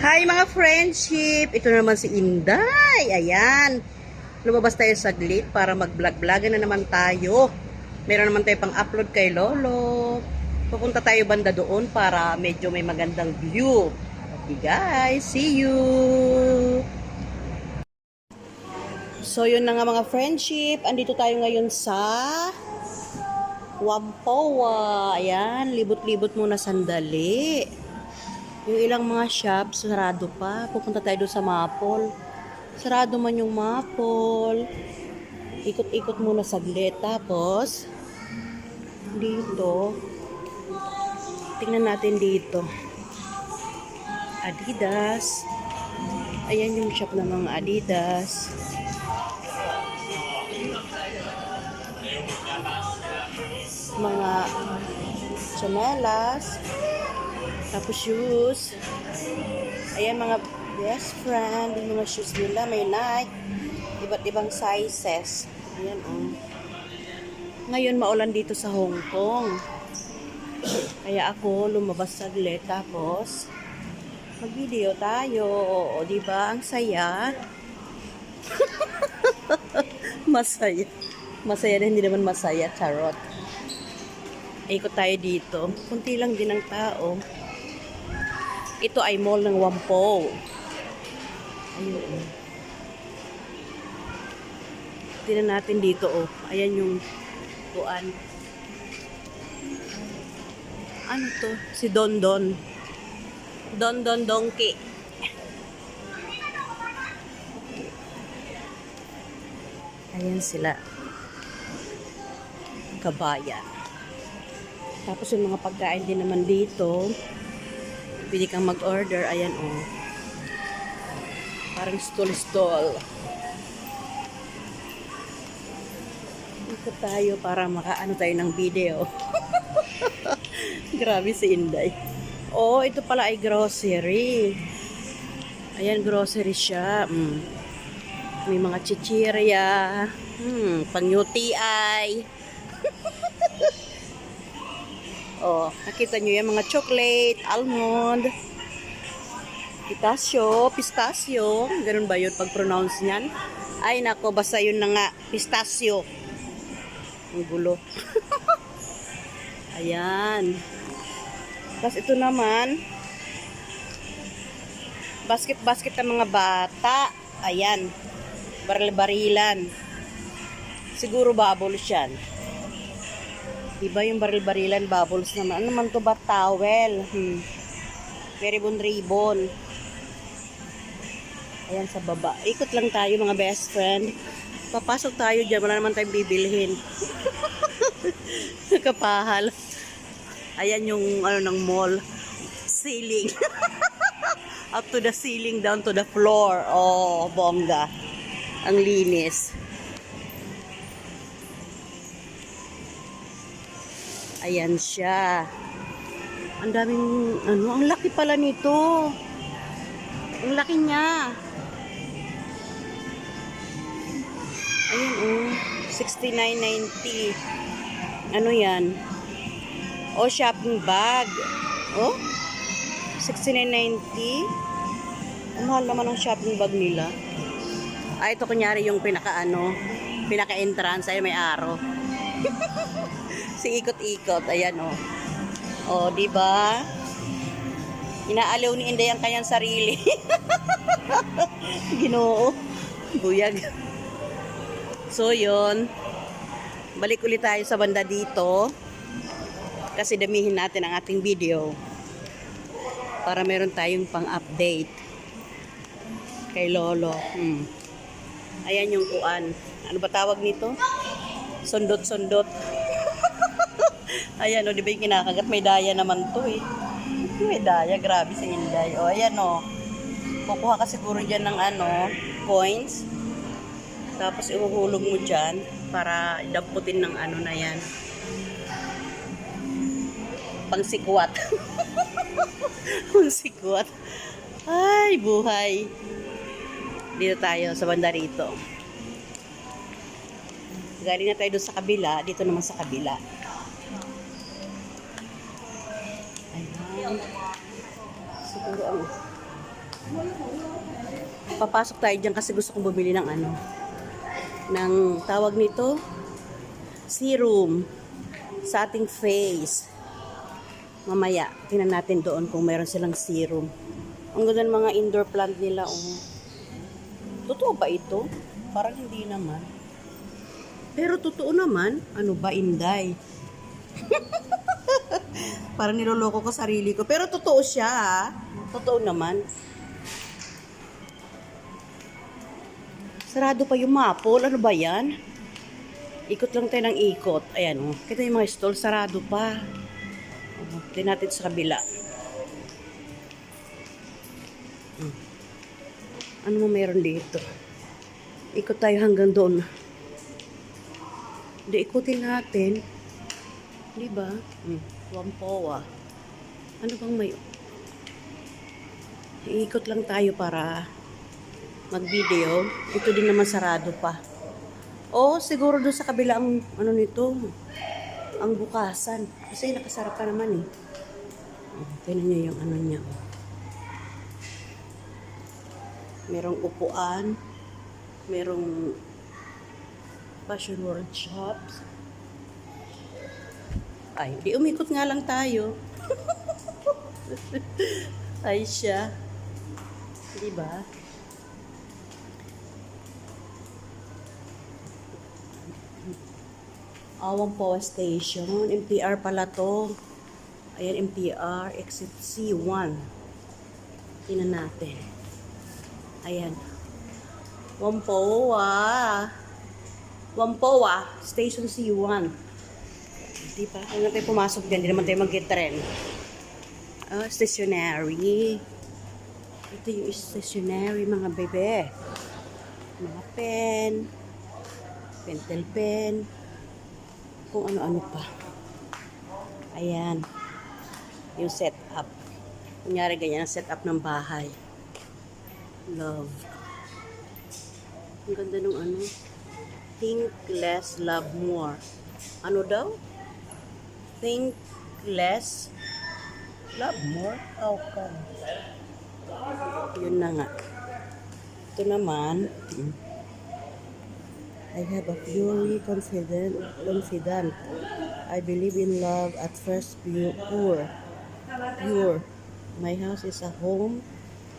Hi mga friendship! Ito naman si Inday. Ayan. Lumabas tayo saglit para mag-vlog-vlog na naman tayo. Meron naman tayo pang-upload kay Lolo. Pupunta tayo banda doon para medyo may magandang view. Okay guys, see you! So yun na nga mga friendship. Andito tayo ngayon sa Whampoa. Ayan, libot-libot muna sandali. Yung ilang mga shops, sarado pa. Pupunta tayo doon sa Mapol. Sarado man yung Mapol. Ikot-ikot muna saglit. Tapos, dito, tingnan natin dito. Adidas. Ayan yung shop ng mga Adidas. Mga chanelas. Tapos shoes. Ayan mga best friend. Yung mga shoes nila. May Nike. Iba't ibang sizes. Ayan oh. Ngayon maulan dito sa Hong Kong. Kaya ako lumabas saglit. Tapos mag-video tayo. O diba? Ang saya. Masaya. Masaya na hindi naman masaya. Charot. Ikot tayo dito. Kunti lang din ang tao. Ito ay mall ng Whampoa. Ayun. Tingnan natin dito oh. Ayan yung kuan. Ano to? Si Don Don. Don Don Donkey. Ayan sila. Kabayan. Tapos yung mga pagkain din naman dito. Pwede kang mag-order. Ayan oh. Parang stall-stall. Ikot tayo para makaano tayo ng video. Grabe si Inday. Oh, ito pala ay grocery. Ayan, grocery siya. May mga chichirya. Pang-UTI. Oh, nakita nyo yan, mga chocolate, almond, pistachio. Ganun ba yun pag-pronounce niyan? Ay, nako, basta yun na nga, pistachio. Ang gulo. Ayan. Tapos ito naman, basket ng mga bata. Ayan. Baril-barilan. Siguro bubbles yan. Diba yung baril-barilan, bubbles naman. Ano naman to ba? Towel. Ribbon. Ayan sa baba. Ikot lang tayo mga best friend. Papasok tayo dyan. Wala naman tayong bibilhin. Kapahal. Ayan yung ano ng mall. Ceiling. Up to the ceiling, down to the floor. Oh, bongga. Ang linis. Ayan siya. Ang daming, ang laki pala nito. Ang laki niya. Ayun oh, 69.90. Ano yan? Oh, shopping bag. Oh, 69.90. Ang mahal naman ang shopping bag nila. Ito kunyari yung pinaka-entrance. Ay, may araw. Si ikot-ikot. Ayan oh. Oh, di ba? Inaaliw ni Inday ang kanyang sarili. Ginoo. Buyag. So, yun. Balik ulit tayo sa banda dito. Kasi damihin natin ang ating video. Para meron tayong pang-update. Kay Lolo. Ayan yung kuan. Ano ba tawag nito? Sundot-sundot. Ayan o, di ba yung kinakagat? May daya naman to eh. May daya, grabe si Inday. O, ayan o. Kukuha ka siguro dyan ng coins. Tapos ihuhulog mo dyan para idamputin ng na yan. Pangsikwat. Pangsikwat. Ay, buhay. Dito tayo sa banda rito. Galing na tayo doon sa kabila. Dito naman sa kabila. Ayan. Siguro ang Papasok tayo dyan kasi gusto kong bumili ng ano. Ng tawag nito, serum sa ating face. Mamaya, tingnan natin doon kung meron silang serum. Ang ganda ng mga indoor plant nila. Oh. Totoo ba ito? Parang hindi naman. Pero totoo naman. Ano ba, Inday? Parang niloloko ko sarili ko. Pero totoo siya, ha? Totoo naman. Sarado pa yung maple. Ano ba yan? Ikot lang tayo ng ikot. Ayan, oh. Kita yung mga stall, sarado pa. Tignan natin sa kabila. Ano mo meron dito? Ikot tayo hanggang doon. Hindi, ikutin natin. Di ba? Wampoa. Ano bang may... Iikot lang tayo para mag-video. Ito din naman sarado pa. Oh, siguro doon sa kabila ang ano nito. Ang bukasan. Kasi nakasarap pa naman eh. Tingnan nyo yung ano niya. Merong upuan. Merong Fashion World Shops. Ay, di umikot nga lang tayo. Ay siya. Diba? Awang Power Station. MTR pala to. Ayan, MTR. Exit C1. Tingnan natin. Ayan. Wampoa. Station C1. Diba? Kung tayo pumasok dyan, hindi naman tayo mag-get-tren. Oh, stationary. Ito yung stationary, mga bebe. Mga pen. Pentel pen. Kung ano-ano pa. Ayan. Yung setup. Kunyari ganyan ang setup ng bahay. Love. Ang ganda nung ano. Think less, love more. Ano daw? Think less, love more. Okay. Yun na nga. Ito naman. I have a purely confident. I believe in love at first pure. My house is a home.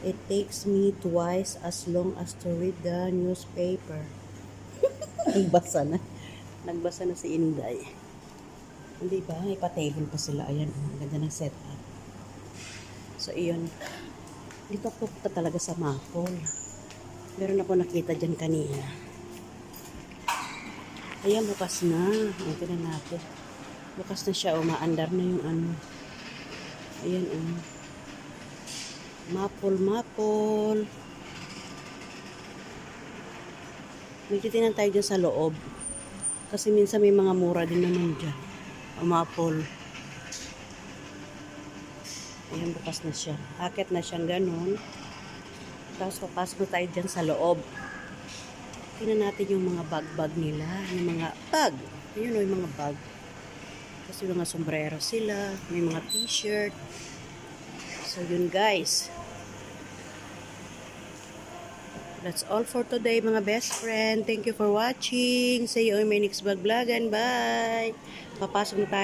It takes me twice as long as to read the newspaper. Nagbasa na si Inday. Hindi ba? May pa-table pa sila. Ayan. Ang ganda ng setup. So, iyon. Dito ako pupunta talaga sa Maple. Meron ako nakita dyan kanina. Ayan, bukas na. Ito na natin. Bukas na siya. Umaandar na yung ano. Ayan, Maple. Nagtitinan tayo dyan sa loob. Kasi minsan may mga mura din naman dyan. Maple. Ayan, bukas na siya. Akit na siyang ganun. Tapos papasok na tayo dyan sa loob. Tingnan natin yung mga bag nila. Yung mga bag. Ayun o, yung mga bag. Kasi mga sombrero sila. May mga t-shirt. So, yun guys. That's all for today, mga best friend. Thank you for watching. See you in my next vlog. Bye! Papasok na tayo.